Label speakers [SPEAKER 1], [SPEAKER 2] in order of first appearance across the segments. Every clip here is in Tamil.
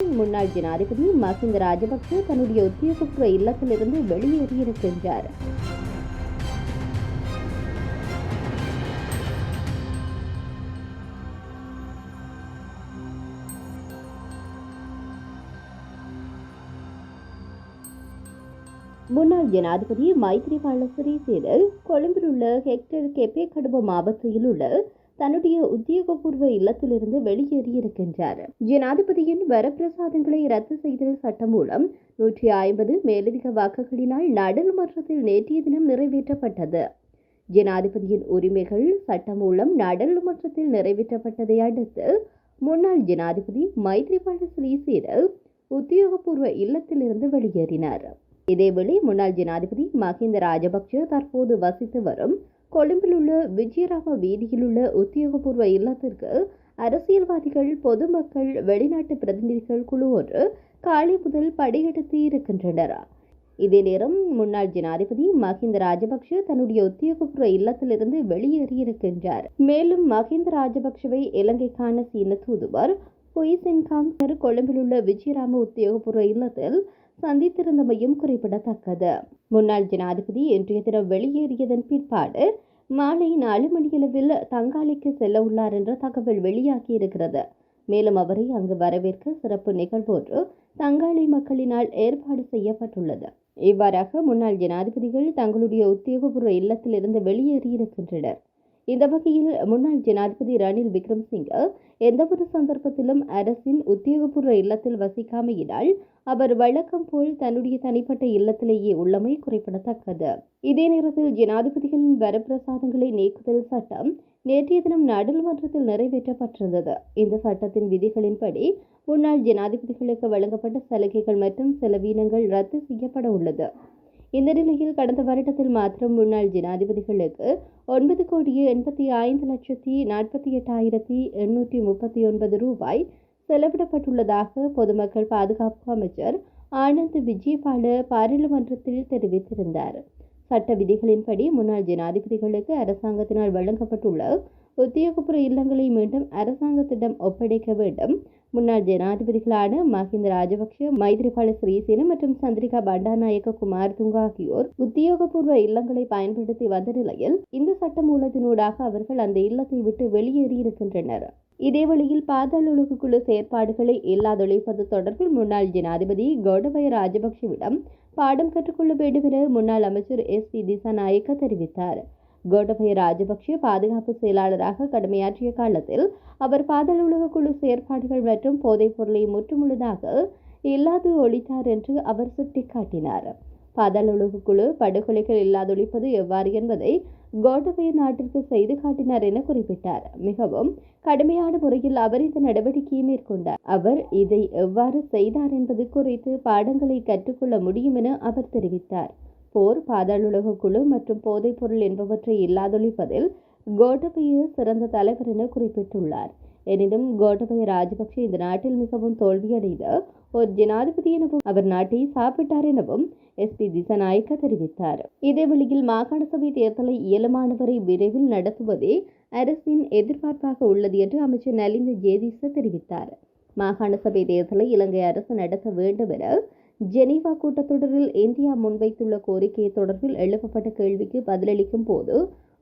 [SPEAKER 1] முன்னாள் ஜனாதிபதி மஹிந்த ராஜபக்ஷ தன்னுடைய உத்தியோகபூர்வ இல்லத்திலிருந்து வெளியேறியிருக்கின்றார். முன்னாள் ஜனாதிபதி மைத்ரிபால சிறிசேன கொழும்பில் உள்ள ஹெக்டர் கெபே கடுப மாவட்டத்தில் உள்ள தன்னுடைய உத்தியோகபூர்வ இல்லத்திலிருந்து வெளியேறியிருக்கின்றார். ஜனாதிபதியின் வரப்பிரசாதங்களை ரத்து செய்த சட்டம் மூலம் 150 மேலதிக வாக்குகளினால் நாடாளுமன்றத்தில் நேற்றைய தினம் நிறைவேற்றப்பட்டது. ஜனாதிபதியின் உரிமைகள் சட்டம் மூலம் நாடாளுமன்றத்தில் நிறைவேற்றப்பட்டதை அடுத்து முன்னாள் ஜனாதிபதி மைத்ரிபால சிறிசேன உத்தியோகபூர்வ இல்லத்திலிருந்து வெளியேறினார். இதேவேளை முன்னாள் ஜனாதிபதி மஹிந்த ராஜபக்ஷ தற்போது வசித்து வரும் கொழும்பில் உள்ள விஜயராம வீதியில் உள்ள உத்தியோகபூர்வ இல்லத்திற்கு அரசியல்வாதிகள், பொதுமக்கள், வெளிநாட்டு பிரதிநிதிகள் குழு ஒன்று காலை முதல் படியெடுத்து இருக்கின்றனர். இதே நேரம் முன்னாள் ஜனாதிபதி மஹிந்த ராஜபக்ஷ தன்னுடைய உத்தியோகபூர்வ இல்லத்திலிருந்து வெளியேறியிருக்கின்றார். மேலும் மஹிந்த ராஜபக்ஷவை இலங்கைக்கான சீன தூதுவர் பொய்சென்காங் கொழும்பில் உள்ள விஜயராம உத்தியோகபூர்வ இல்லத்தில் சந்தித்திருந்தமையும் குறிப்பிடத்தக்கது. முன்னாள் ஜனாதிபதி இன்றைய தினம் வெளியேறியதன் பிற்பாடு மாலை 4 மணியளவில் தங்காலைக்கு செல்ல உள்ளார் என்ற தகவல் வெளியாகியிருக்கிறது. மேலும் அவரை அங்கு வரவேற்க சிறப்பு நிகழ்வு ஒன்று தங்காலை மக்களினால் ஏற்பாடு செய்யப்பட்டுள்ளது. இவ்வாறாக முன்னாள் ஜனாதிபதிகள் தங்களுடைய உத்தியோகபூர்வ இல்லத்திலிருந்து வெளியேறியிருக்கின்றனர். இந்த வகையில் முன்னாள் ஜனாதிபதி ரணில் விக்ரமசிங்க எந்தவொரு சந்தர்ப்பத்திலும் அரசின் உத்தியோகபூர்வ இல்லத்தில் வசிக்காமையினால் அவர் வழக்கம் போல் தன்னுடைய தனிப்பட்ட இல்லத்திலேயே உள்ளமை குறிப்பிடத்தக்கது. இதே நேரத்தில் ஜனாதிபதிகளின் வரப்பிரசாதங்களை நீக்குதல் சட்டம் நேற்றைய தினம் நாடாளுமன்றத்தில் நிறைவேற்றப்பட்டிருந்தது. இந்த சட்டத்தின் விதிகளின்படி முன்னாள் ஜனாதிபதிகளுக்கு வழங்கப்பட்ட சலுகைகள் மற்றும் செலவீனங்கள் ரத்து செய்யப்பட உள்ளது. இந்த நிலையில் கடந்த வருடத்தில் மாத்திரம் முன்னாள் ஜனாதிபதிகளுக்கு 9,85,48,839 ரூபாய் செலவிடப்பட்டுள்ளதாக பொதுமக்கள் பாதுகாப்பு அமைச்சர் ஆனந்த் விஜயபால பாராளுமன்றத்தில் தெரிவித்திருந்தார். சட்ட விதிகளின்படி முன்னாள் ஜனாதிபதிகளுக்கு அரசாங்கத்தினால் வழங்கப்பட்டுள்ள உத்தியோகபூர்வ இல்லங்களை மீண்டும் அரசாங்கத்திடம் ஒப்படைக்க வேண்டும். முன்னாள் ஜனாதிபதிகளான மஹிந்த ராஜபக்ஷ, மைத்ரிபால சிறிசேன மற்றும் சந்திரிகா பண்டாநாயக்க குமாரதுங்க ஆகியோர் உத்தியோகபூர்வ இல்லங்களை பயன்படுத்தி வந்த நிலையில் இந்த சட்ட மூலத்தினூடாக அவர்கள் அந்த இல்லத்தை விட்டு வெளியேறியிருக்கின்றனர். இதேவழியில் பாதாள உலக குழு செயற்பாடுகளை இல்லாதொழிப்பது தொடர்பில் முன்னாள் ஜனாதிபதி கோடபய ராஜபக்ஷவிடம் பாடம் கற்றுக்கொள்ள வேண்டும் என முன்னாள் அமைச்சர் SP திசாநாயக்க தெரிவித்தார். கோடபய ராஜபக்ஷ பாதுகாப்பு செயலாளராக கடமையாற்றிய காலத்தில் அவர் பாதாள உலக குழு செயற்பாடுகள் மற்றும் போதைப் பொருளை முற்றுமுழுதாக இல்லாது ஒழித்தார் என்று அவர் சுட்டிக்காட்டினார். பாதாள உலக குழு படுகொலைகள் இல்லாதொழிப்பது எவ்வாறு என்பதை கோடபய நாட்டிற்கு செய்து காட்டினார் என குறிப்பிட்டார். மிகவும் கடுமையான முறையில் அவர் இந்த நடவடிக்கையை மேற்கொண்டார். அவர் இதை எவ்வாறு செய்தார் என்பது குறித்து பாடங்களை கற்றுக்கொள்ள முடியும் என அவர் தெரிவித்தார். போர், பாதாள உலக குழு மற்றும் போதைப் பொருள் என்பவற்றை இல்லாதொழிப்பதில் கோடபய சிறந்த தலைவர் என குறிப்பிட்டுள்ளார். எனினும் கோடபய ராஜபக்ஷ இந்த நாட்டில் மிகவும் தோல்வியடைந்த ஒரு ஜனாதிபதி எனவும் அவர் நாட்டை சாப்பிட்டார் எனவும் SP திசாநாயக்க தெரிவித்தார். இதேவெளியில் மாகாண சபை தேர்தலை இயலுமானவரை விரைவில் நடத்துவதே அரசின் எதிர்பார்ப்பாக உள்ளது என்று அமைச்சர் நலிந்த ஜேதிச தெரிவித்தார். மாகாண சபை தேர்தலை இலங்கை அரசு நடத்த வேண்டும் என ஜெனீவா கூட்டத்தொடரில் இந்தியா முன்வைத்துள்ள கோரிக்கை தொடர்பில் எழுப்பப்பட்ட கேள்விக்கு பதிலளிக்கும் போது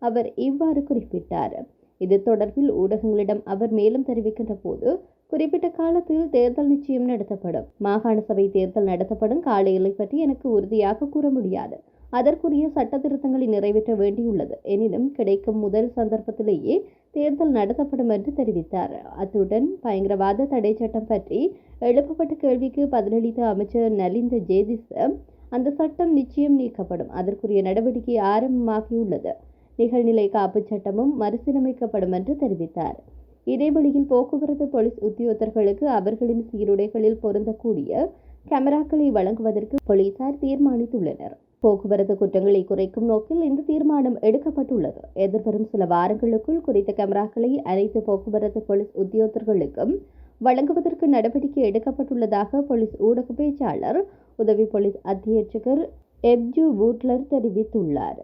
[SPEAKER 1] அவர் இவ்வாறு குறிப்பிட்டார். இது தொடர்பில் ஊடகங்களிடம் அவர் மேலும் தெரிவிக்கின்ற போது, குறிப்பிட்ட காலத்தில் தேர்தல் நிச்சயம் நடத்தப்படும். மாகாண சபை தேர்தல் நடத்தப்படும் கால எல்லை பற்றி எனக்கு உறுதியாக கூற முடியாது. அதற்குரிய சட்ட திருத்தங்களை நிறைவேற்ற வேண்டியுள்ளது. எனினும் கிடைக்கும் முதல் சந்தர்ப்பத்திலேயே தேர்தல் நடத்தப்படும் என்று தெரிவித்தார். அத்துடன் பயங்கரவாத தடை சட்டம் பற்றி எழுப்பப்பட்ட கேள்விக்கு பதிலளித்த அமைச்சர் நலிந்த ஜேதிச, அந்த சட்டம் நிச்சயம் நீக்கப்படும். அதற்குரிய நடவடிக்கை ஆரம்பமாகியுள்ளது. நிகழ்நிலை காப்பு சட்டமும் மறுசீரமைக்கப்படும் என்று தெரிவித்தார். இதேவழியில் போக்குவரத்து போலீஸ் உத்தியோகத்தர்களுக்கு அவர்களின் சீருடைகளில் பொருந்தக்கூடிய கேமராக்களை வழங்குவதற்கு போலீசார் தீர்மானித்துள்ளனர். போக்குவரத்து குற்றங்களை குறைக்கும் நோக்கில் இந்த தீர்மானம் எடுக்கப்பட்டுள்ளது. எதிர்வரும் சில வாரங்களுக்குள் குறித்த கேமராக்களை அனைத்து போக்குவரத்து போலீஸ் உத்தியோகத்தர்களுக்கும் வழங்குவதற்கு நடவடிக்கை எடுக்கப்பட்டுள்ளதாக போலீஸ் ஊடக பேச்சாளர் உதவி போலீஸ் அத்தியட்சகர் எப்ஜு வூட்லர் தெரிவித்துள்ளார்.